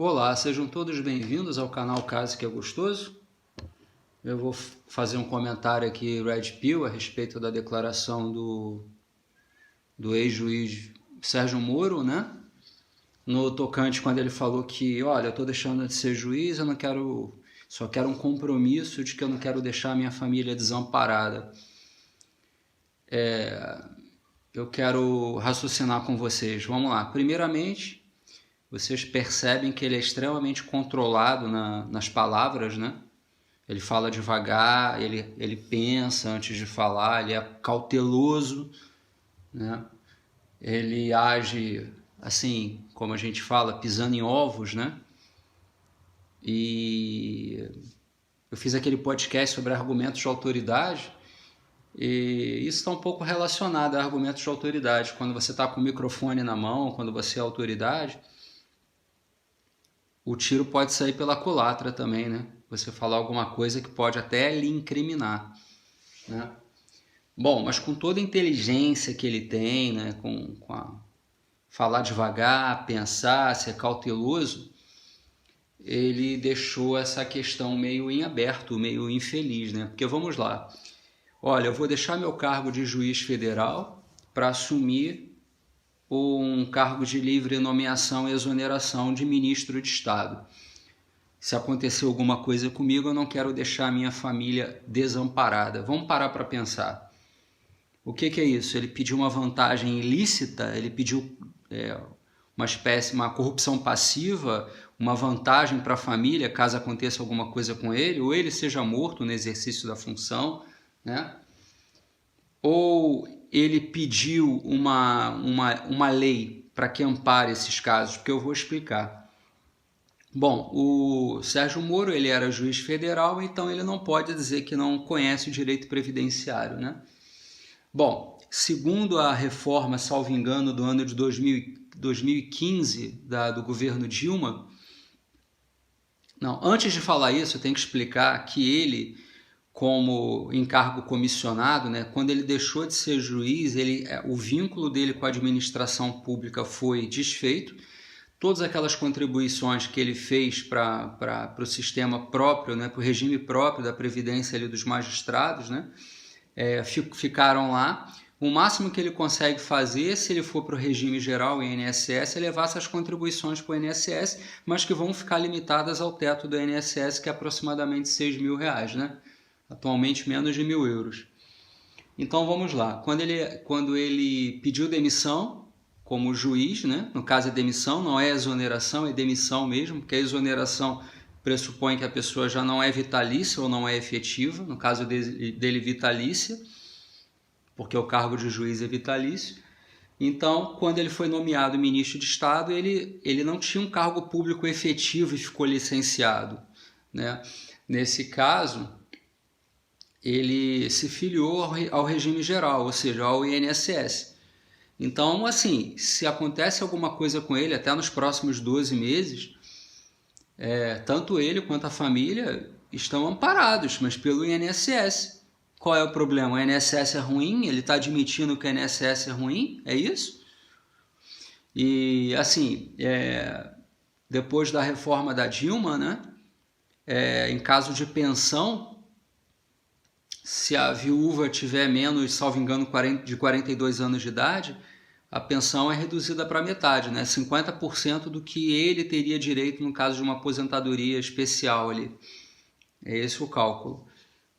Olá, sejam todos bem-vindos ao canal Caso que é Gostoso. Eu vou fazer um comentário aqui, Red Pill, a respeito da declaração do ex-juiz Sérgio Moro, né? No tocante, quando ele falou que, olha, eu estou deixando de ser juiz, eu não quero, só quero um compromisso de que eu não quero deixar a minha família desamparada. Eu quero raciocinar com vocês. Vamos lá. Primeiramente, vocês percebem que ele é extremamente controlado nas palavras, né? Ele fala devagar, ele pensa antes de falar, ele é cauteloso, né? Ele age assim, como a gente fala, pisando em ovos, né? E eu fiz aquele podcast sobre argumentos de autoridade, e isso está um pouco relacionado a argumentos de autoridade. Quando você está com o microfone na mão, quando você é autoridade, o tiro pode sair pela culatra também, né? Você falar alguma coisa que pode até lhe incriminar, né? Bom, mas com toda a inteligência que ele tem, né? Falar devagar, pensar, ser cauteloso, ele deixou essa questão meio em aberto, meio infeliz, né? Porque vamos lá, olha, eu vou deixar meu cargo de juiz federal para assumir um cargo de livre nomeação e exoneração de ministro de Estado. Se acontecer alguma coisa comigo, eu não quero deixar a minha família desamparada. Vamos parar para pensar. O que é isso? Ele pediu uma vantagem ilícita, ele pediu uma corrupção passiva, uma vantagem para a família caso aconteça alguma coisa com ele, ou ele seja morto no exercício da função, né? Ou ele pediu uma lei para que ampare esses casos, porque eu vou explicar. Bom, o Sérgio Moro, ele era juiz federal, então ele não pode dizer que não conhece o direito previdenciário, né? Bom, segundo a reforma, salvo engano, do ano de 2015, do governo Dilma... Não, antes de falar isso, eu tenho que explicar que ele, como encargo comissionado, né, quando ele deixou de ser juiz, o vínculo dele com a administração pública foi desfeito. Todas aquelas contribuições que ele fez para o sistema próprio, né, para o regime próprio da previdência ali dos magistrados, né, ficaram lá. O máximo que ele consegue fazer, se ele for para o regime geral, o INSS, é levar essas contribuições para o INSS, mas que vão ficar limitadas ao teto do INSS, que é aproximadamente R$6.000, né? Atualmente menos de €1.000. Então vamos lá. Quando ele pediu demissão como juiz, né? No caso é demissão, não é exoneração, é demissão mesmo, porque a exoneração pressupõe que a pessoa já não é vitalícia ou não é efetiva, no caso dele vitalícia, porque o cargo de juiz é vitalício. Então, quando ele foi nomeado ministro de Estado, ele não tinha um cargo público efetivo e ficou licenciado, né? Nesse caso, ele se filiou ao regime geral, ou seja, ao INSS. Então, assim, se acontece alguma coisa com ele, até nos próximos 12 meses, tanto ele quanto a família estão amparados, mas pelo INSS. Qual é o problema? O INSS é ruim? Ele está admitindo que o INSS é ruim? É isso? E, assim, depois da reforma da Dilma, né, em caso de pensão, se a viúva tiver menos, salvo engano, de 42 anos de idade, a pensão é reduzida para metade, né? 50% do que ele teria direito no caso de uma aposentadoria especial ali. É esse o cálculo,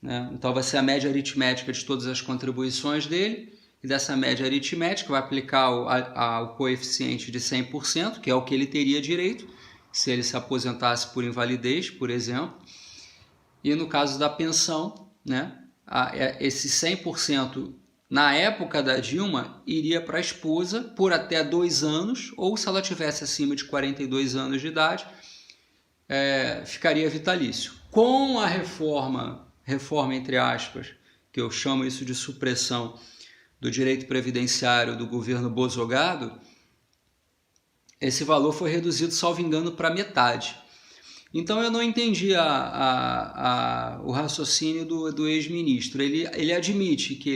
né? Então vai ser a média aritmética de todas as contribuições dele, e dessa média aritmética vai aplicar o coeficiente de 100%, que é o que ele teria direito, se ele se aposentasse por invalidez, por exemplo. E no caso da pensão, né, esse 100%, na época da Dilma, iria para a esposa por até 2 anos, ou se ela tivesse acima de 42 anos de idade, ficaria vitalício. Com a reforma entre aspas, que eu chamo isso de supressão do direito previdenciário do governo Bozogado, esse valor foi reduzido, salvo engano, para metade. Então eu não entendi o raciocínio do ex-ministro. Ele admite que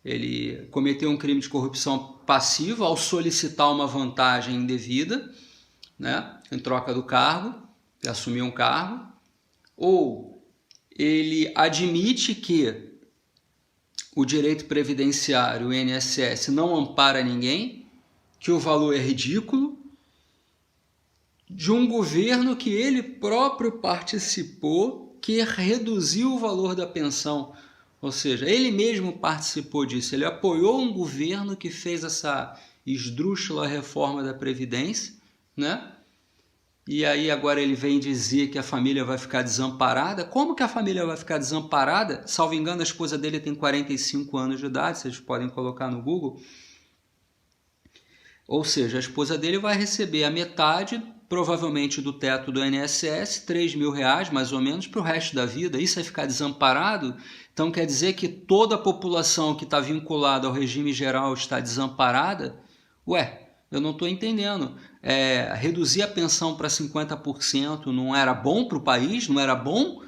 ele cometeu um crime de corrupção passiva ao solicitar uma vantagem indevida, né, em troca do cargo, de assumir um cargo, ou ele admite que o direito previdenciário, o INSS, não ampara ninguém, que o valor é ridículo, de um governo que ele próprio participou, que reduziu o valor da pensão. Ou seja, ele mesmo participou disso, ele apoiou um governo que fez essa esdrúxula reforma da Previdência, né? E aí agora ele vem dizer que a família vai ficar desamparada. Como que a família vai ficar desamparada? Salvo engano, a esposa dele tem 45 anos de idade, vocês podem colocar no Google. Ou seja, a esposa dele vai receber a metade, provavelmente, do teto do INSS, R$3.000 mais ou menos, para o resto da vida. Isso é ficar desamparado? Então quer dizer que toda a população que está vinculada ao regime geral está desamparada? Ué, eu não estou entendendo. Reduzir a pensão para 50% não era bom para o país? Não era bom?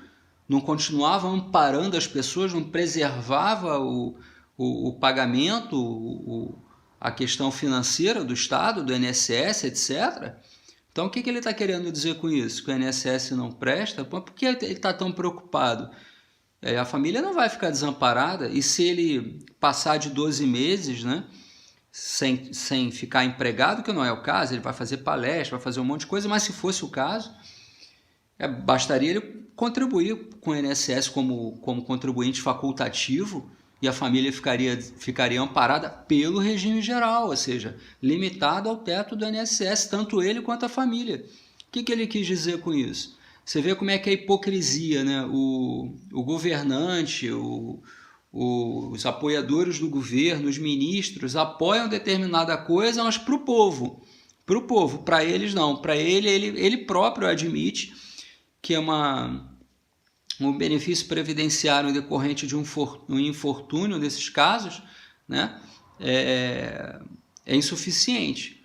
Não continuava amparando as pessoas? Não preservava o pagamento, a questão financeira do Estado, do INSS, etc.? Então, o que ele está querendo dizer com isso? Que o INSS não presta? Por que ele está tão preocupado? A família não vai ficar desamparada, e se ele passar de 12 meses, né, sem ficar empregado, que não é o caso, ele vai fazer palestra, vai fazer um monte de coisa, mas se fosse o caso, bastaria ele contribuir com o INSS como contribuinte facultativo, e a família ficaria amparada pelo regime geral, ou seja, limitada ao teto do INSS, tanto ele quanto a família. O que ele quis dizer com isso? Você vê como é que é a hipocrisia, né? O governante, os apoiadores do governo, os ministros, apoiam determinada coisa, mas para o povo. Para eles não. Para ele próprio admite que é um benefício previdenciário decorrente de um infortúnio nesses casos, né, é insuficiente.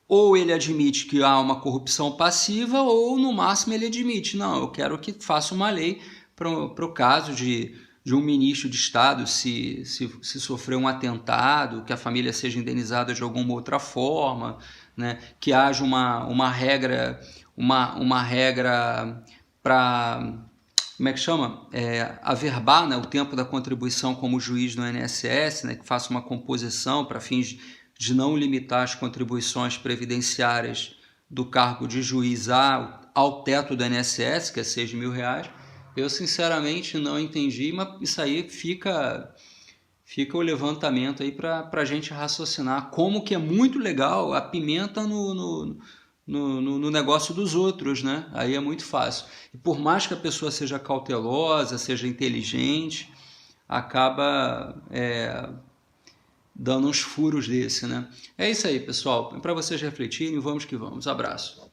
Ou ele admite que há uma corrupção passiva, ou no máximo ele admite, não, eu quero que faça uma lei para o caso de um ministro de Estado se sofrer um atentado, que a família seja indenizada de alguma outra forma, né, que haja uma regra para... como é que chama? Averbar, né, o tempo da contribuição como juiz no INSS, né, que faça uma composição para fins de não limitar as contribuições previdenciárias do cargo de juiz ao teto do INSS, que é R$6.000. Eu, sinceramente, não entendi, mas isso aí fica o levantamento aí para a gente raciocinar como que é muito legal a pimenta no negócio dos outros, né? Aí é muito fácil. E por mais que a pessoa seja cautelosa, seja inteligente, acaba dando uns furos desse, né? É isso aí, pessoal. Para vocês refletirem, vamos que vamos. Abraço.